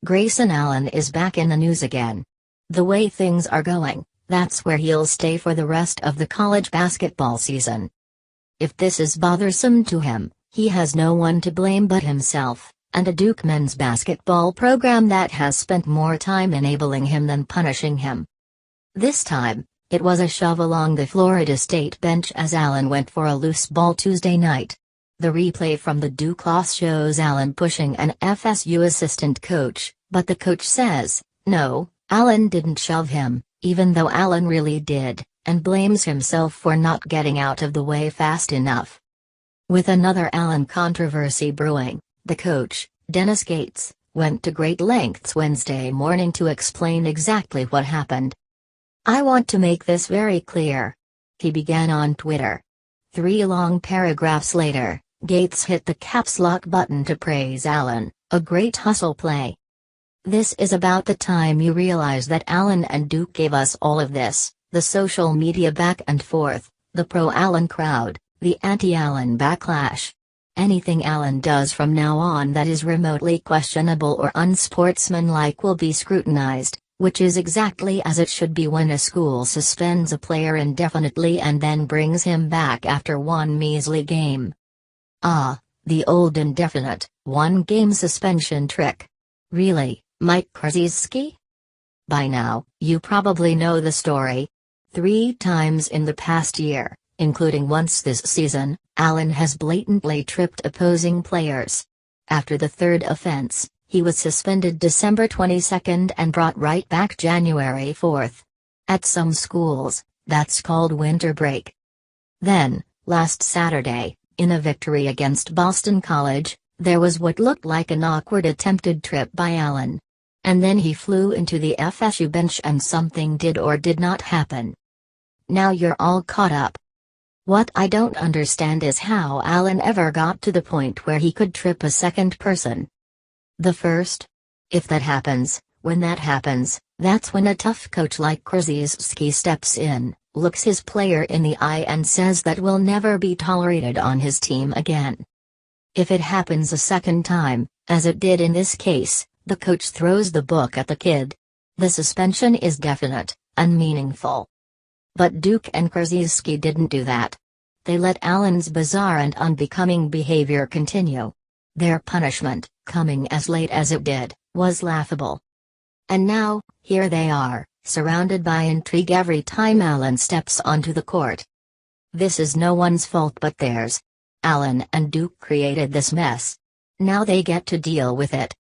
Grayson Allen is back in the news again. The way things are going, that's where he'll stay for the rest of the college basketball season. If this is bothersome to him, he has no one to blame but himself, and a Duke men's basketball program that has spent more time enabling him than punishing him. This time, it was a shove along the Florida State bench as Allen went for a loose ball Tuesday night. The replay from the Duke loss shows Allen pushing an FSU assistant coach, but the coach says, no, Allen didn't shove him, even though Allen really did, and blames himself for not getting out of the way fast enough. With another Allen controversy brewing, the coach, Dennis Gates, went to great lengths Wednesday morning to explain exactly what happened. "I want to make this very clear," he began on Twitter. 3 long paragraphs later, Gates hit the caps lock button to praise Allen, a great hustle play. "This is about the time you realize that Allen and Duke gave us all of this, the social media back and forth, the pro-Allen crowd, the anti-Allen backlash. Anything Allen does from now on that is remotely questionable or unsportsmanlike will be scrutinized, which is exactly as it should be when a school suspends a player indefinitely and then brings him back after one measly game. Ah, the old indefinite, one-game suspension trick. Really, Mike Krzyzewski? By now, you probably know the story. 3 times in the past year, including once this season, Allen has blatantly tripped opposing players. After the 3rd offense, he was suspended December 22 and brought right back January 4. At some schools, that's called winter break. Then, last Saturday, in a victory against Boston College, there was what looked like an awkward attempted trip by Allen. And then he flew into the FSU bench and something did or did not happen. Now you're all caught up. What I don't understand is how Allen ever got to the point where he could trip a second person. The first? If that happens, when that happens, that's when a tough coach like Krzyzewski steps in, looks his player in the eye and says that will never be tolerated on his team again. If it happens a second time, as it did in this case, the coach throws the book at the kid. The suspension is definite, unmeaningful. But Duke and Krzyzewski didn't do that. They let Allen's bizarre and unbecoming behavior continue. Their punishment, coming as late as it did, was laughable. And now, here they are, surrounded by intrigue every time Allen steps onto the court. This is no one's fault but theirs. Allen and Duke created this mess. Now they get to deal with it.